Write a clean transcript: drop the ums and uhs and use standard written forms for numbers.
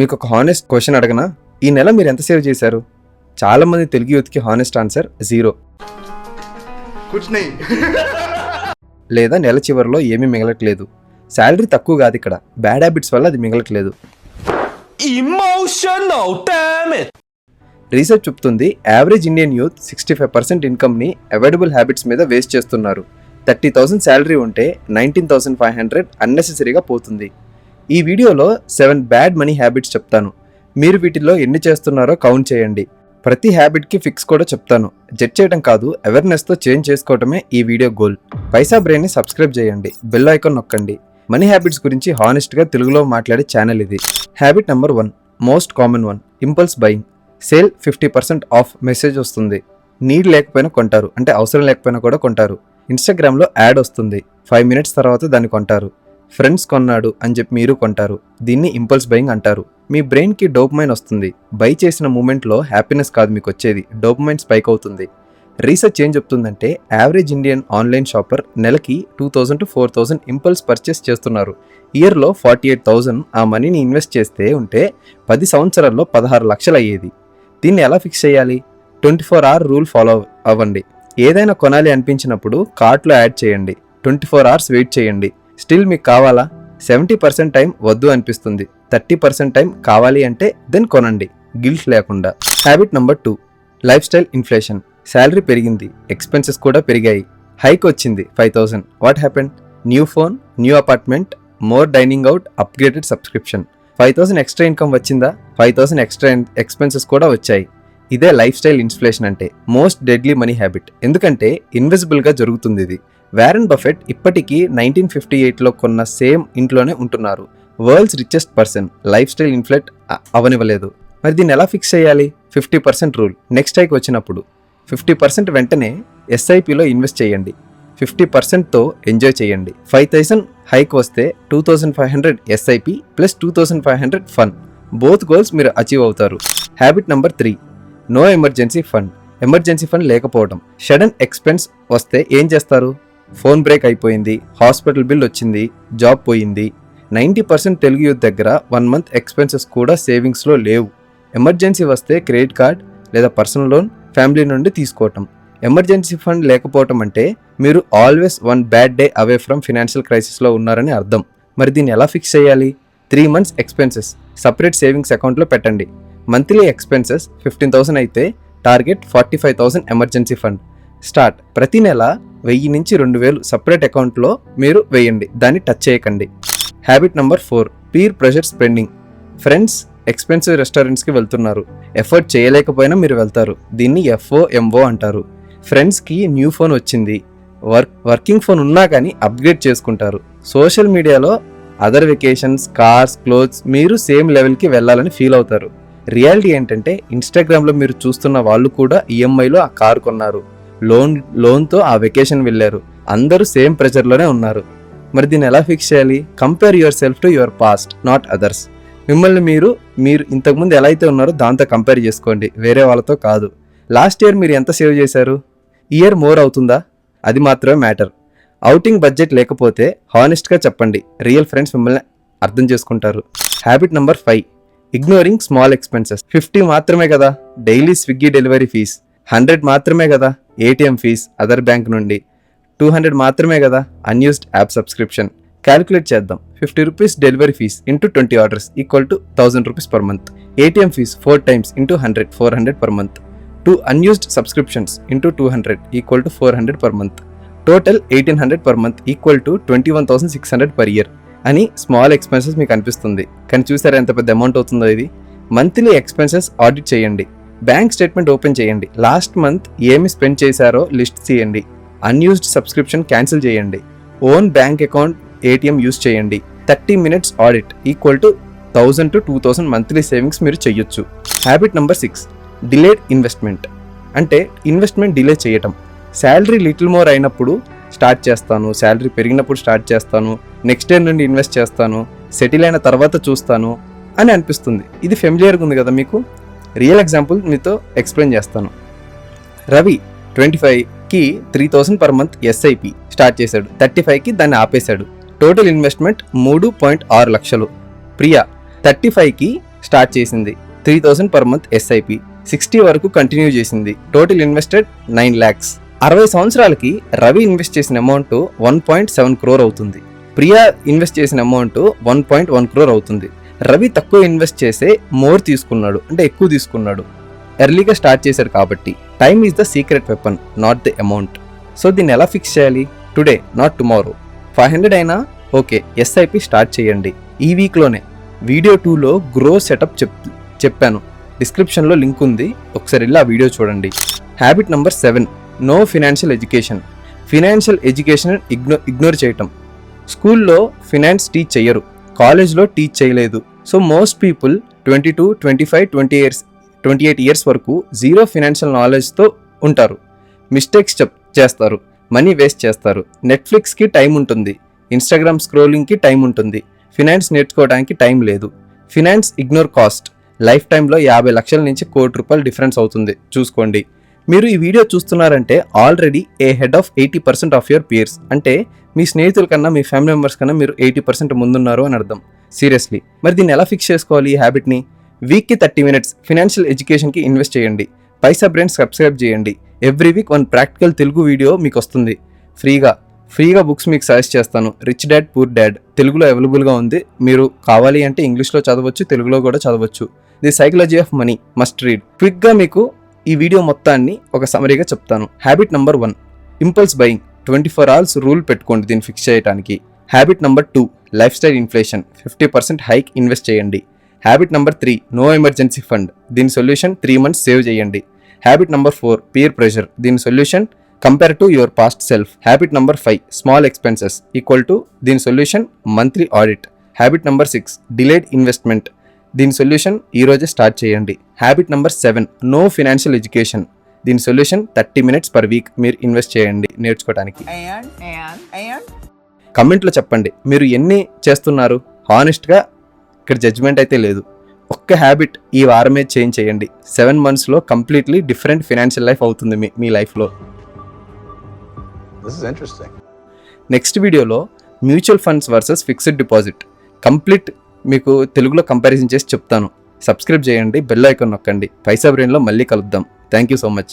మీకు ఒక honest question అడగనా? ఈ నెల మీరు ఎంత సేవ్ చేశారు? చాలా మంది తెలుగు యూత్కి హానెస్ట్ ఆన్సర్ 0. లేదా నెల చివరిలో ఏమీ మిగలట్లేదు. శాలరీ తక్కువ కాదు, ఇక్కడ బ్యాడ్ హ్యాబిట్స్ వల్ల అది మిగలట్లేదు. రీసెర్చ్ చెప్తుంది యావరేజ్ ఇండియన్ యూత్ 65% ఇన్కమ్ని అవాయిడబుల్ హ్యాబిట్స్ మీద వేస్ట్ చేస్తున్నారు. 30,000 శాలరీ ఉంటే 19,500 అన్నెసెసరీగా పోతుంది. ఈ వీడియోలో 7 బ్యాడ్ మనీ హ్యాబిట్స్ చెప్తాను. మీరు వీటిల్లో ఎన్ని చేస్తున్నారో కౌంట్ చేయండి. ప్రతి హ్యాబిట్కి ఫిక్స్ కూడా చెప్తాను. జడ్జ్ చేయడం కాదు, అవేర్నెస్తో చేంజ్ చేసుకోవడమే ఈ వీడియో గోల్. పైసా బ్రెయిన్ని సబ్స్క్రైబ్ చేయండి, బెల్ ఐకాన్ నొక్కండి. మనీ హ్యాబిట్స్ గురించి హానెస్ట్గా తెలుగులో మాట్లాడే ఛానల్ ఇది. Habit number 1, most common one, impulse buying. Sale 50% of message వస్తుంది, నీడ్ లేకపోయినా కొంటారు, అంటే అవసరం లేకపోయినా కూడా కొంటారు. ఇన్స్టాగ్రామ్లో యాడ్ వస్తుంది, 5 మినిట్స్ తర్వాత దాన్ని కొంటారు. ఫ్రెండ్స్ కొన్నాడు అని చెప్పి మీరు కొంటారు. దీన్ని ఇంపల్స్ బయింగ్ అంటారు. మీ బ్రెయిన్కి డోపమైన్ వస్తుంది. బై చేసిన మూమెంట్లో హ్యాపీనెస్ కాదు మీకు వచ్చేది, డోపమైన్ స్పైక్ అవుతుంది. రీసెర్చ్ ఏం చెప్తుందంటే యావరేజ్ ఇండియన్ ఆన్లైన్ షాపర్ నెలకి 2,000 to 4,000 ఇంపల్స్ పర్చేస్ చేస్తున్నారు. ఇయర్లో 48,000 ఆ మనీని ఇన్వెస్ట్ చేస్తే ఉంటే 10 సంవత్సరాల్లో 16 లక్షలు అయ్యేది. దీన్ని ఎలా ఫిక్స్ చేయాలి? 24 hour రూల్ ఫాలో అవ్వండి. ఏదైనా కొనాలి అనిపించినప్పుడు కార్ట్లో యాడ్ చేయండి. 24 hours వెయిట్ చేయండి. స్టిల్ మీకు కావాలా? 70% టైం వద్దు అనిపిస్తుంది, 30% టైం కావాలి అంటే దెన్ కొనండి, గిల్ట్ లేకుండా. Habit number 2, lifestyle inflation. Salary పెరిగింది, ఎక్స్పెన్సెస్ కూడా పెరిగాయి. హైక్ వచ్చింది 5,000. What happened? New phone, new apartment, more dining out, upgraded subscription. 5,000 extra income వచ్చిందా? 5,000 ఎక్స్ట్రా ఎక్స్పెన్సెస్ కూడా వచ్చాయి. ఇదే లైఫ్ స్టైల్ ఇన్ఫ్లేషన్ అంటే. మోస్ట్ డెడ్లీ మనీ హ్యాబిట్, ఎందుకంటే ఇన్విజిబుల్గా జరుగుతుంది ఇది. వారెన్ బఫెట్ ఇప్పటికీ 1958లో కొన్న సేమ్ ఇంట్లోనే ఉంటున్నారు. World's richest person lifestyle inflate అవనివ్వలేదు. మరి దీన్ని ఎలా ఫిక్స్ చేయాలి? 50% రూల్. నెక్స్ట్ హైక్ వచ్చినప్పుడు 50% వెంటనే ఎస్ఐపిలో ఇన్వెస్ట్ చేయండి. 50%తో ఎంజాయ్ చేయండి. 5,000 హైక్ వస్తే 2,500 SIP plus 2,500 fun. Both goals మీరు అచీవ్ అవుతారు. Habit number 3, no emergency fund. Emergency fund లేకపోవడం. సడన్ ఎక్స్పెన్స్ వస్తే ఏం చేస్తారు? ఫోన్ బ్రేక్ అయిపోయింది, హాస్పిటల్ బిల్ వచ్చింది, జాబ్ పోయింది. 90% తెలుగు యూత్ దగ్గర 1 month ఎక్స్పెన్సెస్ కూడా సేవింగ్స్లో లేవు. ఎమర్జెన్సీ వస్తే క్రెడిట్ కార్డ్ లేదా పర్సనల్ లోన్ ఫ్యామిలీ నుండి తీసుకోవటం. ఎమర్జెన్సీ ఫండ్ లేకపోవటం అంటే మీరు always 1 bad day away from financial క్రైసిస్లో ఉన్నారని అర్థం. మరి దీన్ని ఎలా ఫిక్స్ చేయాలి? 3 months ఎక్స్పెన్సెస్ సపరేట్ సేవింగ్స్ అకౌంట్లో పెట్టండి. మంత్లీ ఎక్స్పెన్సెస్ 15,000 అయితే టార్గెట్ 45,000 ఎమర్జెన్సీ ఫండ్. స్టార్ట్. ప్రతి నెల 1000 నుంచి 2,000 సపరేట్ అకౌంట్లో మీరు వేయండి, దాన్ని టచ్ చేయకండి. Habit number 4, peer pressure spending. Friends expensive రెస్టారెంట్స్కి వెళ్తున్నారు, ఎఫర్ట్ చేయలేకపోయినా మీరు వెళ్తారు. దీన్ని FOMO అంటారు. ఫ్రెండ్స్కి న్యూ ఫోన్ వచ్చింది, వర్కింగ్ ఫోన్ ఉన్నా కానీ అప్గ్రేడ్ చేసుకుంటారు. సోషల్ మీడియాలో అదర్ వెకేషన్స్, కార్స్, క్లోత్స్, మీరు సేమ్ లెవెల్కి వెళ్ళాలని ఫీల్ అవుతారు. రియాలిటీ ఏంటంటే ఇన్స్టాగ్రామ్లో మీరు చూస్తున్న వాళ్ళు కూడా ఈఎంఐలో ఆ కారు కొన్నారు, లోన్తో ఆ వెకేషన్ వెళ్ళారు. అందరూ సేమ్ ప్రెషర్లోనే ఉన్నారు. మరి దీన్ని ఎలా ఫిక్స్ చేయాలి? Compare your self to your past, not others. మిమ్మల్ని మీరు ఇంతకుముందు ఎలా అయితే ఉన్నారో దాంతో కంపేర్ చేసుకోండి, వేరే వాళ్ళతో కాదు. లాస్ట్ ఇయర్ మీరు ఎంత సేవ్ చేశారు? ఇయర్ మోర్ అవుతుందా? అది మాత్రమే మ్యాటర్. అవుటింగ్ బడ్జెట్ లేకపోతే హానెస్ట్గా చెప్పండి, రియల్ ఫ్రెండ్స్ మిమ్మల్ని అర్థం చేసుకుంటారు. Habit number 5, ignoring small expenses. 50 మాత్రమే కదా డైలీ స్విగ్గీ డెలివరీ ఫీజ్, 100 మాత్రమే కదా ఏటీఎం ఫీజ్ అదర్ బ్యాంక్ నుండి, 200 మాత్రమే కదా అన్యూస్డ్ యాప్ సబ్స్క్రిప్షన్. క్యాలిక్యులేట్ చేద్దాం. 50 rupees delivery fees into 20 orders equal to 1,000 rupees per month. ATM fees 4 times into 100, 400 per month. 2 unused subscriptions into 200 equal to 400 per month. Total 1,800 per month equal to 21,600 per year అని small expenses మీకు అనిపిస్తుంది. కానీ చూసారా ఎంత పెద్ద amount అవుతుందో ఇది? Monthly expenses audit చేయండి. బ్యాంక్ స్టేట్మెంట్ ఓపెన్ చేయండి. లాస్ట్ మంత్ ఏమి స్పెండ్ చేశారో లిస్ట్ చేయండి. అన్యూస్డ్ సబ్స్క్రిప్షన్ క్యాన్సిల్ చేయండి. Own bank account, ATM use చేయండి. 30 minutes audit equal to 1,000 to 2,000 monthly savings మీరు చేయొచ్చు. Habit number 6, delayed investment. అంటే ఇన్వెస్ట్మెంట్ డిలే చేయటం. శాలరీ లిటిల్ మోర్ అయినప్పుడు స్టార్ట్ చేస్తాను, శాలరీ పెరిగినప్పుడు స్టార్ట్ చేస్తాను, నెక్స్ట్ ఇయర్ నుండి ఇన్వెస్ట్ చేస్తాను, సెటిల్ అయిన తర్వాత చూస్తాను అని అనిపిస్తుంది. ఇది ఫెమిలియర్గా ఉంది కదా మీకు? రియల్ ఎగ్జాంపుల్ మీతో ఎక్స్ప్లెయిన్ చేస్తాను. రవి 25కి 3,000 పర్ మంత్ ఎస్ఐపి స్టార్ట్ చేశాడు, 35కి దాన్ని ఆపేశాడు. టోటల్ ఇన్వెస్ట్మెంట్ 3.6 లక్షలు. ప్రియా 35కి స్టార్ట్ చేసింది. 3000 పర్ మంత్ ఎస్ఐపి. 60 వరకు కంటిన్యూ చేసింది. Total invested 9 lakhs. 60 సంవత్సరాలకి రవి ఇన్వెస్ట్ చేసిన అమౌంట్ 1.7 crore అవుతుంది. ప్రియా ఇన్వెస్ట్ చేసిన అమౌంట్ 1.1 crore అవుతుంది. రవి తక్కువ ఇన్వెస్ట్ చేసే మోర్ తీసుకున్నాడు, అంటే ఎక్కువ తీసుకున్నాడు. ఎర్లీగా స్టార్ట్ చేశారు కాబట్టి. Time is the secret weapon, not the amount. So దీన్ని ఎలా ఫిక్స్ చేయాలి? Today, not tomorrow. 500 అయినా ఓకే, ఎస్ఐపి స్టార్ట్ చేయండి ఈ వీక్లోనే. వీడియో 2లో గ్రో సెటప్ చెప్పాను, డిస్క్రిప్షన్లో లింక్ ఉంది, ఒకసారి వెళ్ళి ఆ వీడియో చూడండి. Habit number 7, no financial education. Financial education ignore చేయటం. స్కూల్లో ఫినాన్స్ టీచ్ చెయ్యరు, కాలేజ్లో టీచ్ చేయలేదు. సో మోస్ట్ పీపుల్ 22, 25, 28 ఇయర్స్ వరకు జీరో ఫినాన్షియల్ నాలెడ్జ్తో ఉంటారు. మిస్టేక్స్ చేస్తారు, మనీ వేస్ట్ చేస్తారు. నెట్ఫ్లిక్స్కి టైం ఉంటుంది, ఇన్స్టాగ్రామ్ స్క్రోలింగ్కి టైం ఉంటుంది, ఫినాన్స్ నేర్చుకోవడానికి టైం లేదు. Finance ignore cost. లైఫ్ టైంలో 50 లక్షల నుంచి ₹1 కోటి డిఫరెన్స్ అవుతుంది, చూసుకోండి. మీరు ఈ వీడియో చూస్తున్నారంటే already a head of 80% of your peers. అంటే మీ స్నేహితుల కన్నా, మీ ఫ్యామిలీ మెంబర్స్ కన్నా మీరు 80% ముందున్నారు అని అర్థం. సీరియస్లీ. మరి దీన్ని ఎలా ఫిక్స్ చేసుకోవాలి ఈ హ్యాబిట్ని? వీక్కి 30 minutes ఫినాన్షియల్ ఎడ్యుకేషన్కి ఇన్వెస్ట్ చేయండి. పైసా బ్రెయిన్ సబ్స్క్రైబ్ చేయండి. Every week 1 practical Telugu video మీకు వస్తుంది ఫ్రీగా బుక్స్ మీకు సజెస్ట్ చేస్తాను. రిచ్ డాడ్ పూర్ డాడ్ తెలుగులో అవైలబుల్గా ఉంది. మీరు కావాలి అంటే ఇంగ్లీష్లో చదవచ్చు, తెలుగులో కూడా చదవచ్చు. The psychology of money must read. క్విక్గా మీకు ఈ వీడియో మొత్తాన్ని ఒక సమరీగా చెప్తాను. Habit number 1, impulse buying. 24 hours rule పెట్టుకోండి దీన్ని ఫిక్స్ చేయడానికి. Habit number 2, lifestyle inflation. 50% hike invest చేయండి. Habit number 3, no emergency fund. దీని సొల్యూషన్ 3 months సేవ్ చేయండి. Habit number 4, peer pressure. దీని solution compare to your past self. Habit number 5, small expenses equal to. దీని solution monthly audit. Habit number 6, delayed investment. దీని solution ఈ రోజే start చేయండి. Habit number 7, no financial education. దీని solution 30 minutes per week మీరు invest చేయండి నేర్చుకోవడానికి. కమెంట్లో చెప్పండి మీరు ఎన్ని చేస్తున్నారు. హానెస్ట్గా ఇక్కడ జడ్జ్మెంట్ అయితే లేదు. ఒక్క హ్యాబిట్ ఈ వారమే చేంజ్ చేయండి. 7 monthsలో కంప్లీట్లీ డిఫరెంట్ ఫినాన్షియల్ లైఫ్ అవుతుంది మీ లైఫ్లో. నెక్స్ట్ వీడియోలో mutual funds versus fixed deposit complete మీకు తెలుగులో కంపారిజన్ చేసి చెప్తాను. సబ్స్క్రైబ్ చేయండి, బెల్ ఐకాన్ నొక్కండి. పైసా బ్రెయిన్లో మళ్ళీ కలుద్దాం. Thank you so much.